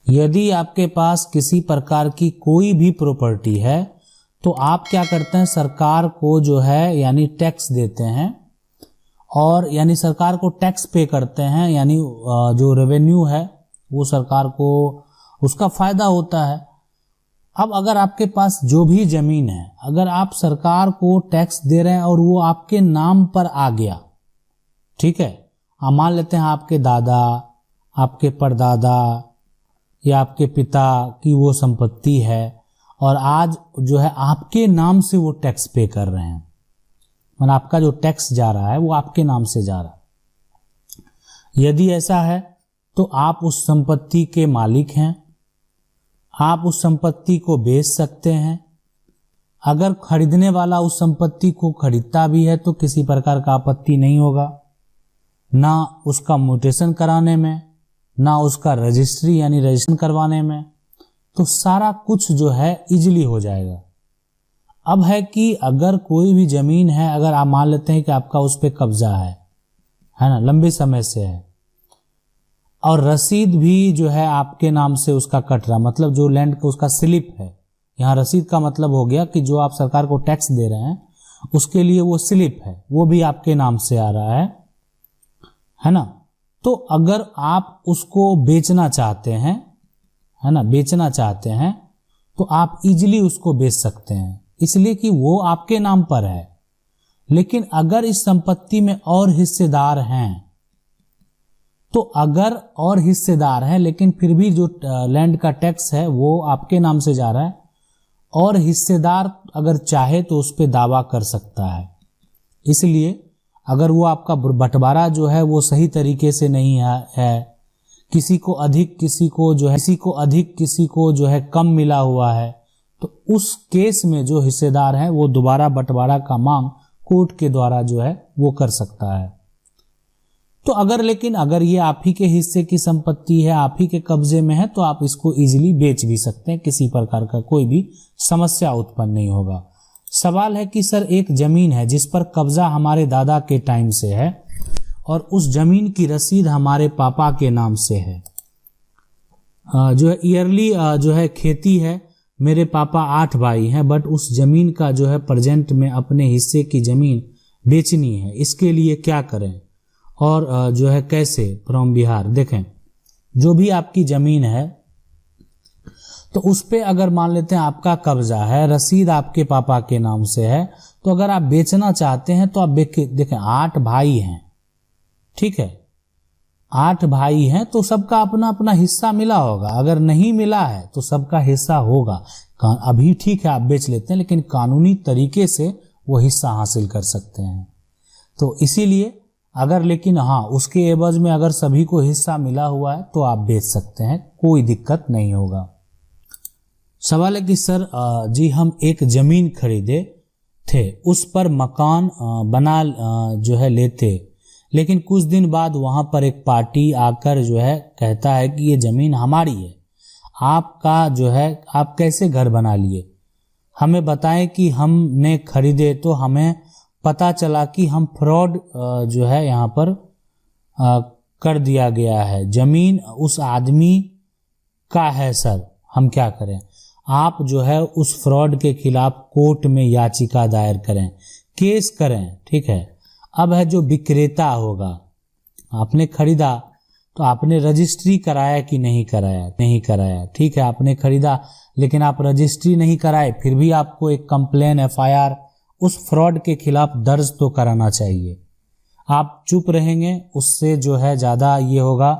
यदि आपके पास किसी प्रकार की कोई भी प्रॉपर्टी है तो आप क्या करते हैं, सरकार को जो है यानी टैक्स देते हैं, और यानी सरकार को टैक्स पे करते हैं, यानी जो रेवेन्यू है वो सरकार को उसका फायदा होता है। अब अगर आपके पास जो भी जमीन है, अगर आप सरकार को टैक्स दे रहे हैं और वो आपके नाम पर आ गया, ठीक है, आप मान लेते हैं आपके दादा, आपके परदादा या आपके पिता की वो संपत्ति है और आज जो है आपके नाम से वो टैक्स पे कर रहे हैं, मतलब आपका जो टैक्स जा रहा है वो आपके नाम से जा रहा है। यदि ऐसा है तो आप उस संपत्ति के मालिक हैं, आप उस संपत्ति को बेच सकते हैं। अगर खरीदने वाला उस संपत्ति को खरीदता भी है तो किसी प्रकार का आपत्ति नहीं होगा, ना उसका म्यूटेशन कराने में, ना उसका रजिस्ट्री यानी रजिस्ट्रेशन करवाने में, तो सारा कुछ जो है इजीली हो जाएगा। अब है कि अगर कोई भी जमीन है, अगर आप मान लेते हैं कि आपका उस पर कब्जा है ना, लंबे समय से है, और रसीद भी जो है आपके नाम से उसका कट रहा, मतलब जो लैंड का उसका स्लिप है, यहाँ रसीद का मतलब हो गया कि जो आप सरकार को टैक्स दे रहे हैं उसके लिए वो स्लिप है, वो भी आपके नाम से आ रहा है ना। तो अगर आप उसको बेचना चाहते हैं, है ना, बेचना चाहते हैं तो आप इजीली उसको बेच सकते हैं, इसलिए कि वो आपके नाम पर है। लेकिन अगर इस संपत्ति में और हिस्सेदार हैं, तो अगर और हिस्सेदार हैं लेकिन फिर भी जो लैंड का टैक्स है वो आपके नाम से जा रहा है, और हिस्सेदार अगर चाहे तो उस पर दावा कर सकता है। इसलिए अगर वो आपका बंटवारा जो है वो सही तरीके से नहीं है, किसी को अधिक किसी को जो है कम मिला हुआ है, तो उस केस में जो हिस्सेदार हैं वो दोबारा बंटवारा का मांग कोर्ट के द्वारा जो है वो कर सकता है। तो अगर ये आप ही के हिस्से की संपत्ति है, आप ही के कब्जे में है, तो आप इसको इजीली बेच भी सकते हैं, किसी प्रकार का कोई भी समस्या उत्पन्न नहीं होगा। सवाल है कि सर एक जमीन है जिस पर कब्जा हमारे दादा के टाइम से है और उस जमीन की रसीद हमारे पापा के नाम से है, जो है ईयरली जो है खेती है, मेरे पापा 8 भाई हैं, बट उस जमीन का जो है प्रेजेंट में अपने हिस्से की जमीन बेचनी है, इसके लिए क्या करें और जो है कैसे। फ्रॉम बिहार। देखें, जो भी आपकी जमीन है तो उस पे अगर मान लेते हैं आपका कब्जा है, रसीद आपके पापा के नाम से है, तो अगर आप बेचना चाहते हैं तो आप देखें 8 भाई हैं, ठीक है, 8 भाई हैं तो सबका अपना अपना हिस्सा मिला होगा। अगर नहीं मिला है तो सबका हिस्सा होगा। अभी ठीक है आप बेच लेते हैं, लेकिन कानूनी तरीके से वो हिस्सा हासिल कर सकते हैं। तो इसीलिए अगर, लेकिन हाँ, उसके एवज में अगर सभी को हिस्सा मिला हुआ है तो आप बेच सकते हैं, कोई दिक्कत नहीं होगा। सवाल है कि सर जी हम एक जमीन खरीदे थे, उस पर मकान बना जो है लेते, लेकिन कुछ दिन बाद वहां पर एक पार्टी आकर जो है कहता है कि ये जमीन हमारी है, आपका जो है आप कैसे घर बना लिए, हमें बताएं कि हमने खरीदे तो हमें पता चला कि हम फ्रॉड जो है यहाँ पर कर दिया गया है, जमीन उस आदमी का है सर, हम क्या करें। आप जो है उस फ्रॉड के खिलाफ कोर्ट में याचिका दायर करें, केस करें, ठीक है। अब है जो विक्रेता होगा, आपने खरीदा तो आपने रजिस्ट्री कराया कि नहीं कराया, नहीं कराया, ठीक है, आपने खरीदा लेकिन आप रजिस्ट्री नहीं कराए, फिर भी आपको एक कंप्लेन FIR उस फ्रॉड के खिलाफ दर्ज तो कराना चाहिए। आप चुप रहेंगे उससे जो है ज़्यादा ये होगा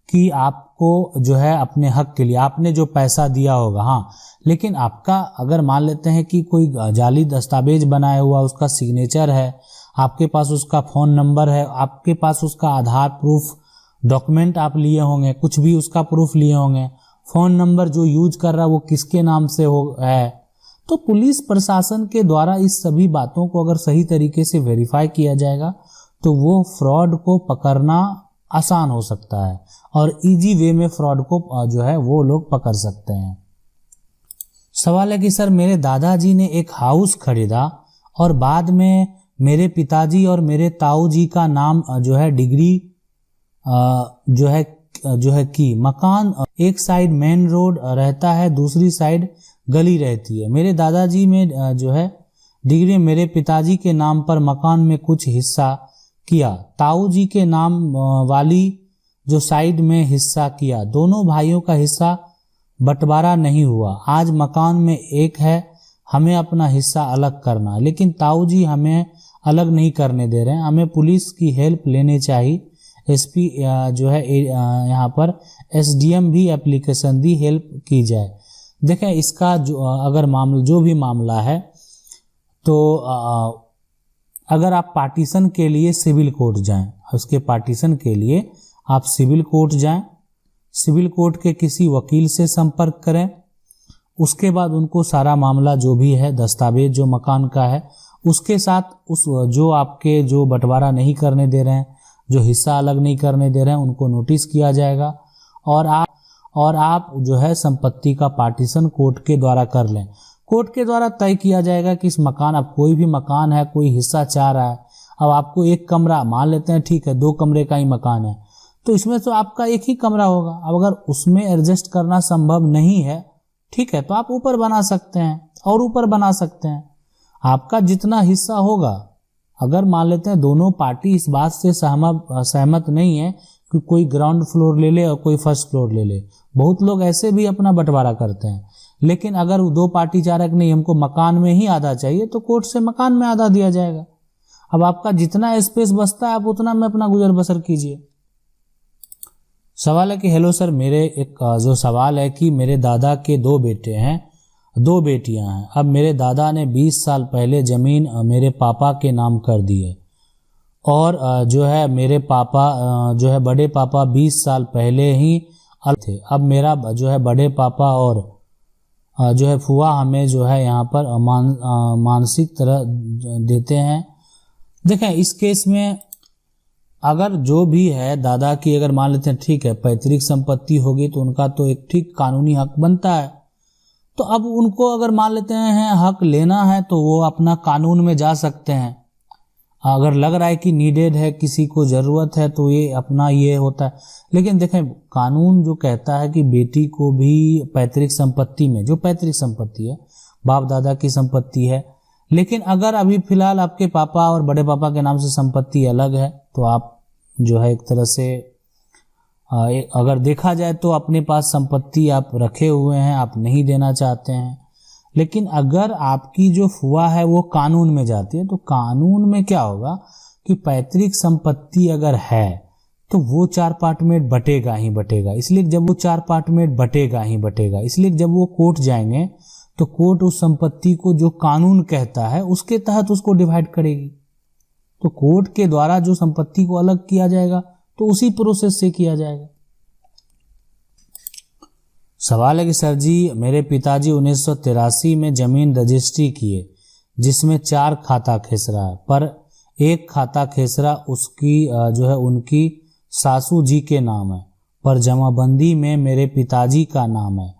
कि आपको जो है अपने हक के लिए आपने जो पैसा दिया होगा, हाँ, लेकिन आपका अगर मान लेते हैं कि कोई जाली दस्तावेज बनाया हुआ उसका सिग्नेचर है, आपके पास उसका फ़ोन नंबर है, आपके पास उसका आधार प्रूफ डॉक्यूमेंट आप लिए होंगे, कुछ भी उसका प्रूफ लिए होंगे, फ़ोन नंबर जो यूज कर रहा है वो किसके नाम से है, तो पुलिस प्रशासन के द्वारा इस सभी बातों को अगर सही तरीके से वेरीफाई किया जाएगा तो वो फ्रॉड को पकड़ना आसान हो सकता है और इजी वे में फ्रॉड को जो है वो लोग पकड़ सकते हैं। सवाल है कि सर मेरे दादाजी ने एक हाउस खरीदा और बाद में मेरे पिताजी और मेरे ताऊ जी का नाम जो है डिग्री जो है जो है की मकान एक साइड मेन रोड रहता है, दूसरी साइड गली रहती है। मेरे दादाजी में जो है डिग्री मेरे पिताजी के नाम पर मकान में कुछ हिस्सा किया, ताऊ जी के नाम वाली जो साइड में हिस्सा किया। दोनों भाइयों का हिस्सा बंटवारा नहीं हुआ। आज मकान में एक है, हमें अपना हिस्सा अलग करना, लेकिन ताऊ जी हमें अलग नहीं करने दे रहे हैं। हमें पुलिस की हेल्प लेनी चाहिए। एसपी जो है यहाँ पर एसडीएम भी एप्लीकेशन दी, हेल्प की जाए। देखें इसका अगर मामला जो भी मामला है तो अगर आप पार्टीशन के लिए सिविल कोर्ट जाएं, उसके पार्टीशन के लिए आप सिविल कोर्ट जाएं, सिविल कोर्ट के किसी वकील से संपर्क करें, उसके बाद उनको सारा मामला जो भी है दस्तावेज जो मकान का है उसके साथ उस जो आपके जो बंटवारा नहीं करने दे रहे हैं, जो हिस्सा अलग नहीं करने दे रहे हैं, उनको नोटिस किया जाएगा और आप जो है संपत्ति का पार्टीशन कोर्ट के द्वारा कर लें। कोर्ट के द्वारा तय किया जाएगा कि इस मकान, अब कोई भी मकान है, कोई हिस्सा चाह रहा है, अब आपको एक कमरा मान लेते हैं, ठीक है 2 कमरे का ही मकान है तो इसमें तो आपका एक ही कमरा होगा। अब अगर उसमें एडजस्ट करना संभव नहीं है, ठीक है, तो आप ऊपर बना सकते हैं और ऊपर बना सकते हैं। आपका जितना हिस्सा होगा, अगर मान लेते हैं दोनों पार्टी इस बात से सहमत नहीं है कि कोई ग्राउंड फ्लोर ले ले और कोई फर्स्ट फ्लोर ले ले, बहुत लोग ऐसे भी अपना बंटवारा करते हैं। लेकिन अगर 2 पार्टी चाह रहा है कि नहीं हमको मकान में ही आधा चाहिए, तो कोर्ट से मकान में आधा दिया जाएगा। अब आपका जितना स्पेस बचता है आप उतना में अपना गुजर बसर कीजिए। सवाल है कि हेलो सर, मेरे एक जो सवाल है कि मेरे दादा के 2 बेटे हैं, 2 बेटियां हैं। अब मेरे दादा ने 20 साल पहले ज़मीन मेरे पापा के नाम कर दी है और जो है मेरे पापा जो है बड़े पापा 20 साल पहले ही अलग थे। अब मेरा जो है बड़े पापा और जो है फुआ हमें जो है यहाँ पर मानसिक तरह देते हैं। देखें इस केस में अगर जो भी है दादा की, अगर मान लेते हैं ठीक है पैतृक संपत्ति होगी तो उनका तो एक ठीक कानूनी हक बनता है, तो अब उनको अगर मान लेते हैं हक लेना है तो वो अपना कानून में जा सकते हैं। अगर लग रहा है कि नीडेड है, किसी को ज़रूरत है, तो ये अपना ये होता है। लेकिन देखें कानून जो कहता है कि बेटी को भी पैतृक संपत्ति में, जो पैतृक संपत्ति है बाप दादा की संपत्ति है, लेकिन अगर अभी फिलहाल आपके पापा और बड़े पापा के नाम से संपत्ति अलग है तो आप जो है एक तरह से अगर देखा जाए तो अपने पास संपत्ति आप रखे हुए हैं, आप नहीं देना चाहते हैं। लेकिन अगर आपकी जो फुआ है वो कानून में जाती है तो कानून में क्या होगा कि पैतृक संपत्ति अगर है तो वो 4 पार्ट में बटेगा ही बटेगा। इसलिए जब वो 4 पार्ट में बटेगा ही बटेगा, इसलिए जब वो कोर्ट जाएंगे तो कोर्ट उस संपत्ति को जो कानून कहता है उसके तहत उसको डिवाइड करेगी। तो कोर्ट के द्वारा जो संपत्ति को अलग किया जाएगा तो उसी प्रोसेस से किया जाएगा। सवाल है कि सर जी मेरे पिताजी 1983 में जमीन रजिस्ट्री किए जिसमें 4 खाता खेसरा है, पर एक खाता खेसरा उसकी जो है उनकी सासू जी के नाम है, पर जमाबंदी में मेरे पिताजी का नाम है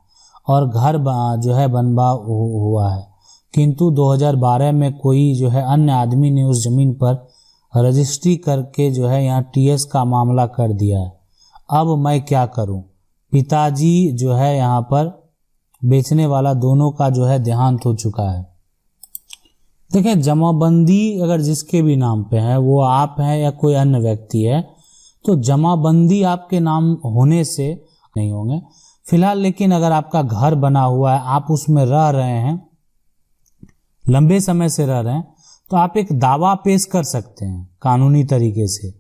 और घर जो है बनवा हुआ है, किंतु 2012 में कोई जो है अन्य आदमी ने उस जमीन पर रजिस्ट्री करके जो है यहाँ टीएस का मामला कर दिया है। अब मैं क्या करूं? पिताजी जो है यहाँ पर बेचने वाला दोनों का जो है देहांत हो चुका है। देखें जमाबंदी अगर जिसके भी नाम पे है, वो आप हैं या कोई अन्य व्यक्ति है, तो जमाबंदी आपके नाम होने से नहीं होंगे फिलहाल। लेकिन अगर आपका घर बना हुआ है, आप उसमें रह रहे हैं, लंबे समय से रह रहे हैं, तो आप एक दावा पेश कर सकते हैं कानूनी तरीके से।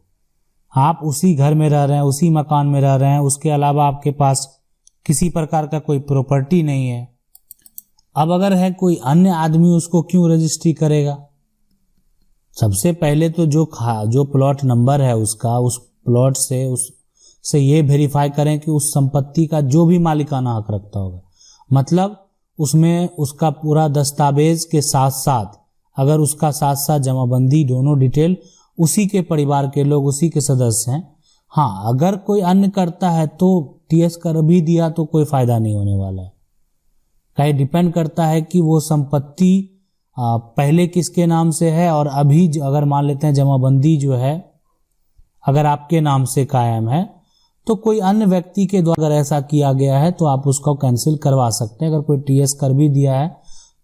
आप उसी घर में रह रहे हैं, उसी मकान में रह रहे हैं, उसके अलावा आपके पास किसी प्रकार का कोई प्रॉपर्टी नहीं है। अब अगर है कोई अन्य आदमी, उसको क्यों रजिस्ट्री करेगा? सबसे पहले तो जो प्लॉट नंबर है उसका, उस प्लॉट से ये वेरीफाई करें कि उस संपत्ति का जो भी मालिकाना हक रखता होगा, मतलब उसमें उसका पूरा दस्तावेज के साथ साथ, अगर उसका साथ साथ जमाबंदी दोनों डिटेल उसी के परिवार के लोग, उसी के सदस्य हैं। हाँ, अगर कोई अन्य करता है तो टीएस कर भी दिया तो कोई फायदा नहीं होने वाला है। कहीं डिपेंड करता है कि वो संपत्ति पहले किसके नाम से है और अभी अगर मान लेते हैं जमाबंदी जो है अगर आपके नाम से कायम है तो कोई अन्य व्यक्ति के द्वारा अगर ऐसा किया गया है तो आप उसको कैंसिल करवा सकते हैं। अगर कोई टीएस कर भी दिया है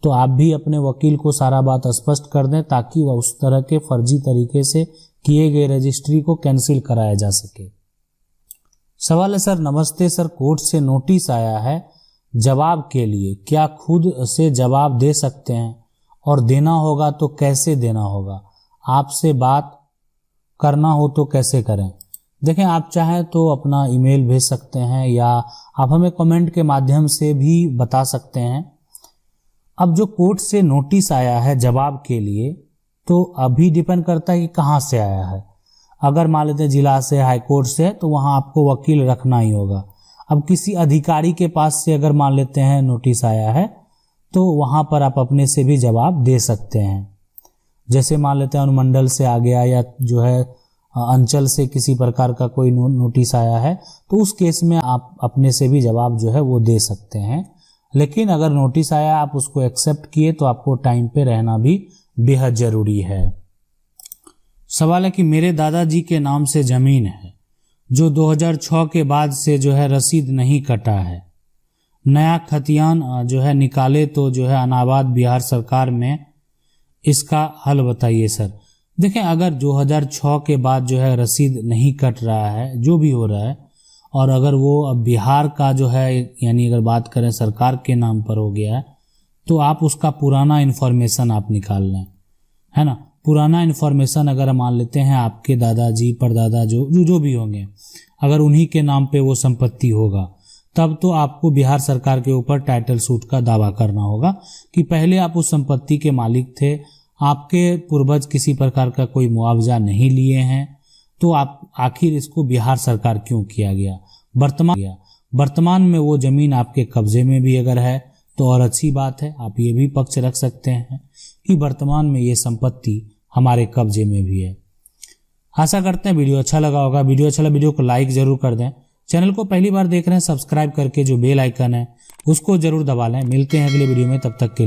तो आप भी अपने वकील को सारा बात स्पष्ट कर दें ताकि वह उस तरह के फर्जी तरीके से किए गए रजिस्ट्री को कैंसिल कराया जा सके। सवाल है सर, नमस्ते सर, कोर्ट से नोटिस आया है जवाब के लिए, क्या खुद से जवाब दे सकते हैं और देना होगा तो कैसे देना होगा? आपसे बात करना हो तो कैसे करें? देखें, आप चाहें तो अपना ईमेल भेज सकते हैं या आप हमें कमेंट के माध्यम से भी बता सकते हैं। अब जो कोर्ट से नोटिस आया है जवाब के लिए तो अभी डिपेंड करता है कि कहाँ से आया है। अगर मान लेते हैं जिला से, हाई कोर्ट से, तो वहाँ आपको वकील रखना ही होगा। अब किसी अधिकारी के पास से अगर मान लेते हैं नोटिस आया है तो वहाँ पर आप अपने से भी जवाब दे सकते हैं। जैसे मान लेते हैं अनुमंडल से आ गया या जो है अंचल से किसी प्रकार का कोई नोटिस आया है तो उस केस में आप अपने से भी जवाब जो है वो दे सकते हैं। लेकिन अगर नोटिस आया आप उसको एक्सेप्ट किए तो आपको टाइम पे रहना भी बेहद जरूरी है। सवाल है कि मेरे दादाजी के नाम से जमीन है जो 2006 के बाद से जो है रसीद नहीं कटा है, नया खतियान जो है निकाले तो जो है अनाबाद बिहार सरकार में, इसका हल बताइए सर। देखें, अगर 2006 के बाद जो है रसीद नहीं कट रहा है, जो भी हो रहा है, और अगर वो अब बिहार का जो है यानी अगर बात करें सरकार के नाम पर हो गया है तो आप उसका पुराना इन्फॉर्मेशन आप निकाल लें, है ना। पुराना इन्फॉर्मेशन अगर मान लेते हैं आपके दादाजी परदादा जो भी होंगे, अगर उन्हीं के नाम पे वो संपत्ति होगा तब तो आपको बिहार सरकार के ऊपर टाइटल सूट का दावा करना होगा कि पहले आप उस संपत्ति के मालिक थे, आपके पूर्वज किसी प्रकार का कोई मुआवजा नहीं लिए हैं, तो आप आखिर इसको बिहार सरकार क्यों किया गया। वर्तमान में वो जमीन आपके कब्जे में भी अगर है तो और अच्छी बात है, आप ये भी पक्ष रख सकते हैं कि वर्तमान में ये संपत्ति हमारे कब्जे में भी है। आशा करते हैं वीडियो अच्छा लगा होगा। वीडियो को लाइक जरूर कर दें। चैनल को पहली बार देख रहे हैं सब्सक्राइब करके जो बेल आइकन है उसको जरूर दबा लें। मिलते हैं अगले वीडियो में, तब तक के लिए।